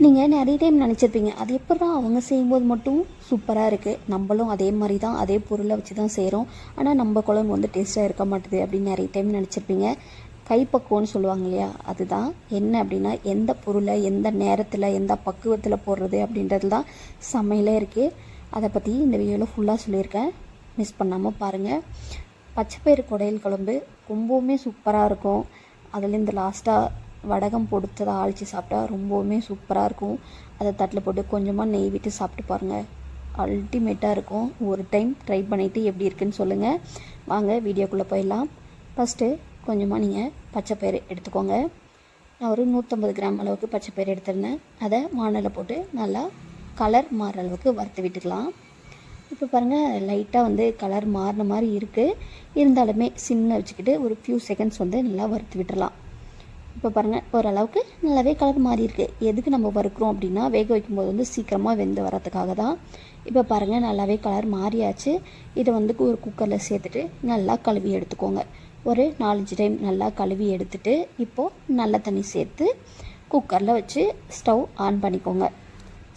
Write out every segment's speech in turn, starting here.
நீங்கள் நிறைய டைம் நினச்சிருப்பீங்க அது எப்படா அவங்க செய்யும்போது மட்டும் சூப்பராக இருக்குது, நம்மளும் அதே மாதிரி தான் அதே பொருளை வச்சு தான் செய்கிறோம், ஆனால் நம்ம குழம்பு வந்து டேஸ்ட்டாக இருக்க மாட்டுது அப்படின்னு நிறைய டைம் நினச்சிருப்பீங்க. கைப்பக்குவம்னு சொல்லுவாங்க இல்லையா, அதுதான் என்ன அப்படின்னா எந்த பொருளை எந்த நேரத்தில் எந்த பக்குவத்தில் போடுறது அப்படின்றது தான் சமையலே இருக்குது. அதை பற்றி இந்த வீடியோவில் ஃபுல்லாக சொல்லியிருக்கேன், மிஸ் பண்ணாமல் பாருங்கள். பச்சைப்பயிறு குடையல் குழம்பு ரொம்பவுமே சூப்பராக இருக்கும். அதுலேருந்து லாஸ்ட்டாக வடகம் பொடுத்ததை ஆழிச்சு சாப்பிட்டா ரொம்பவுமே சூப்பராக இருக்கும். அதை தட்டில் போட்டு கொஞ்சமாக நெய் விட்டு சாப்பிட்டு பாருங்கள், அல்டிமேட்டாக இருக்கும். ஒரு டைம் ட்ரை பண்ணிவிட்டு எப்படி இருக்குன்னு சொல்லுங்கள். வாங்க வீடியோக்குள்ளே போயிடலாம். ஃபஸ்ட்டு கொஞ்சமாக நீங்கள் பச்சைப்பயிறு எடுத்துக்கோங்க. நான் ஒரு 150 கிராம் அளவுக்கு பச்சைப்பயிறு எடுத்துருந்தேன். அதை வானலில் போட்டு நல்லா கலர் மாறுற அளவுக்கு வறுத்து விட்டுக்கலாம். இப்போ பாருங்கள், லைட்டாக வந்து கலர் மாறின மாதிரி இருக்குது, இருந்தாலுமே சிம்மில் வச்சுக்கிட்டு ஒரு ஃபியூ செகண்ட்ஸ் வந்து நல்லா வறுத்து விட்டுடலாம். இப்போ பாருங்கள், ஓரளவுக்கு நல்லாவே கலர் மாறி இருக்குது. எதுக்கு நம்ம வறுக்கிறோம் அப்படின்னா வேக வைக்கும்போது வந்து சீக்கிரமாக வெந்து வரதுக்காக தான். இப்போ பாருங்கள், நல்லாவே கலர் மாறியாச்சு. இதை வந்து ஒரு குக்கரில் சேர்த்துட்டு நல்லா கழுவி எடுத்துக்கோங்க. ஒரு 4-5 டைம் நல்லா கழுவி எடுத்துட்டு இப்போது நல்ல தண்ணி சேர்த்து குக்கரில் வச்சு ஸ்டவ் ஆன் பண்ணிக்கோங்க.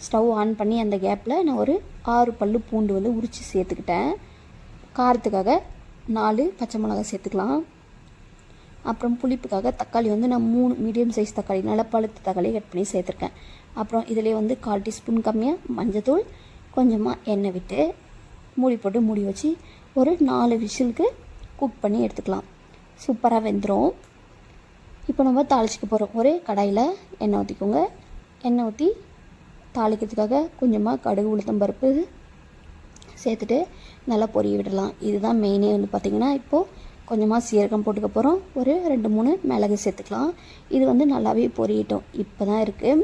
ஸ்டவ் ஆன் பண்ணி அந்த கேப்பில் நான் ஒரு 6 பல்லு பூண்டு வந்து உரித்து சேர்த்துக்கிட்டேன். காரத்துக்காக 4 பச்சை மிளகாய் சேர்த்துக்கலாம். அப்புறம் புளிப்புக்காக தக்காளி வந்து நான் 3 மீடியம் சைஸ் தக்காளி, நல்லா பழுத்த தக்காளி கட் பண்ணி சேர்த்துருக்கேன். அப்புறம் இதிலே வந்து 1/4 டீஸ்பூன் கம்மியாக மஞ்சத்தூள், கொஞ்சமாக எண்ணெய் விட்டு மூடி போட்டு மூடி வச்சு ஒரு 4 விசிலுக்கு குக் பண்ணி எடுத்துக்கலாம். சூப்பராக வெந்துடும். இப்போ நம்ம தாளிச்சிக்க போகிறோம். ஒரு கடாயில் எண்ணெய் ஊற்றிக்கோங்க. எண்ணெய் ஊற்றி தாளிக்கிறதுக்காக கொஞ்சமாக கடுகு உளுத்தம் பருப்பு சேர்த்துட்டு நல்லா பொரிய விடலாம். இதுதான் மெயினே வந்து பார்த்திங்கன்னா. இப்போது கொஞ்சமாக சீரகம் போட்டுக்க போகிறோம். ஒரு 2-3 மிளகு சேர்த்துக்கலாம். இது வந்து நல்லாவே பொரியட்டும். இப்போ தான் இருக்குது.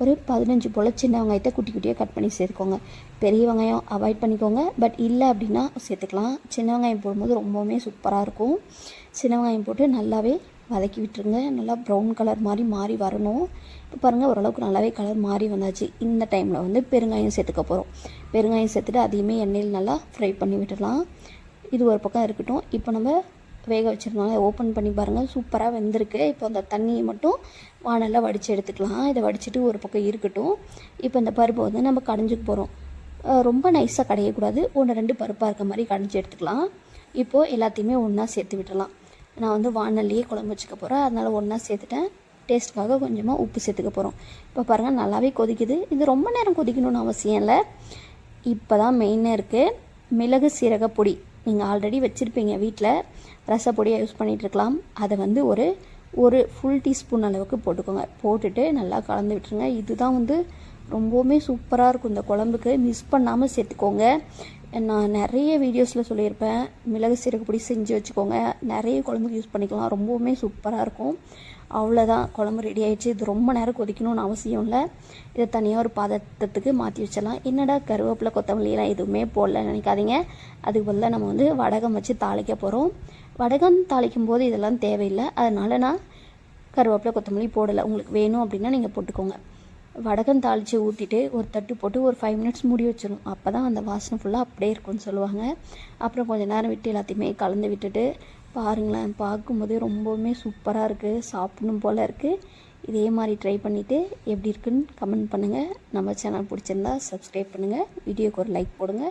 ஒரு 15 போல் சின்ன வெங்காயத்தை குட்டி குட்டியாக கட் பண்ணி சேர்த்துக்கோங்க. பெரிய வெங்காயம் அவாய்ட் பண்ணிக்கோங்க, பட் இல்லை அப்படின்னா சேர்த்துக்கலாம். சின்ன வெங்காயம் போடும்போது ரொம்பவுமே சூப்பராக இருக்கும். சின்ன வெங்காயம் போட்டு நல்லாவே வதக்கி விட்டுருங்க. நல்லா ப்ரௌன் கலர் மாதிரி மாறி வரணும். இப்போ பாருங்கள், ஓரளவுக்கு நல்லாவே கலர் மாறி வந்தாச்சு. இந்த டைமில் வந்து பெருங்காயம் சேர்த்துக்க போகிறோம். பெருங்காயம் சேர்த்துட்டு அதையுமே எண்ணெயில் நல்லா ஃப்ரை பண்ணி விட்டுடலாம். இது ஒரு பக்கம் இருக்கட்டும். இப்போ நம்ம வேக வச்சுருந்தாங்க, ஓப்பன் பண்ணி பாருங்கள், சூப்பராக வெந்திருக்கு. இப்போ அந்த தண்ணியை மட்டும் வானலில் வடித்து எடுத்துக்கலாம். இதை வடிச்சிட்டு ஒரு பக்கம் இருக்கட்டும். இப்போ இந்த பருப்பை வந்து நம்ம கடைஞ்சிக்க போகிறோம். ரொம்ப நைஸாக கடையக்கூடாது, 1-2 பருப்பாக இருக்க மாதிரி கடைஞ்சி எடுத்துக்கலாம். இப்போது எல்லாத்தையுமே ஒன்றா சேர்த்து விட்டுடலாம். நான் வந்து வானல்லையே குழம்பு வச்சுக்க போகிறேன், அதனால் ஒன்றா சேர்த்துட்டேன். டேஸ்ட்டுக்காக கொஞ்சமாக உப்பு சேர்த்துக்க போகிறோம். இப்போ பாருங்கள், நல்லாவே கொதிக்குது. இது ரொம்ப நேரம் கொதிக்கணும்னு அவசியம் இல்லை. இப்போ தான் மெயினாக இருக்குது. மிளகு சீரக பொடி நீங்கள் ஆல்ரெடி வச்சுருப்பீங்க வீட்டில், ரசப்பொடியாக யூஸ் பண்ணிகிட்ருக்கலாம். அதை வந்து ஒரு ஃபுல் டீஸ்பூன் அளவுக்கு போட்டுக்கோங்க. போட்டுட்டு நல்லா கலந்து விட்டுருங்க. இதுதான் வந்து ரொம்பவுமே சூப்பராக இருக்கும் இந்த குழம்புக்கு. மிஸ் பண்ணாமல் சேர்த்துக்கோங்க. நான் நிறைய வீடியோஸில் சொல்லியிருப்பேன், மிளகு சீரகப்பொடி செஞ்சு வச்சுக்கோங்க, நிறைய குழம்புக்கு யூஸ் பண்ணிக்கலாம், ரொம்பவுமே சூப்பராக இருக்கும். அவ்வளோதான், குழம்பு ரெடி ஆகிடுச்சு. இது ரொம்ப நேரம் கொதிக்கணும்னு அவசியம் இல்லை. இதை தனியாக ஒரு பாத்திரத்துக்கு மாற்றி வச்சிடலாம். என்னடா கருவேப்பிலை கொத்தமல்லியெல்லாம் எதுவுமே போடல நினைக்காதீங்க. அதுக்கு பதிலாக நம்ம வந்து வடகம் வச்சு தாளிக்க போகிறோம். வடகம் தாளிக்கும் போது இதெல்லாம் தேவையில்லை, அதனால் நான் கருவேப்பிலை கொத்தமல்லி போடலை. உங்களுக்கு வேணும் அப்படின்னா நீங்கள் போட்டுக்கோங்க. வடகம் தாளித்து ஊற்றிட்டு ஒரு தட்டு போட்டு ஒரு 5 மினிட்ஸ் மூடி வச்சிடும். அப்போ தான் அந்த வாசனை ஃபுல்லாக அப்படியே இருக்கும்னு சொல்லுவாங்க. அப்புறம் கொஞ்சம் நேரம் விட்டு எல்லாத்தையுமே கலந்து விட்டுட்டு பாருங்களேன், பார்க்கும்போதே ரொம்பவுமே சூப்பராக இருக்குது, சாப்பிடணும் போல் இருக்குது. இதே மாதிரி ட்ரை பண்ணிவிட்டு எப்படி இருக்குன்னு கமெண்ட் பண்ணுங்கள். நம்ம சேனல் பிடிச்சிருந்தா சப்ஸ்கிரைப் பண்ணுங்கள், வீடியோக்கு ஒரு லைக் போடுங்க.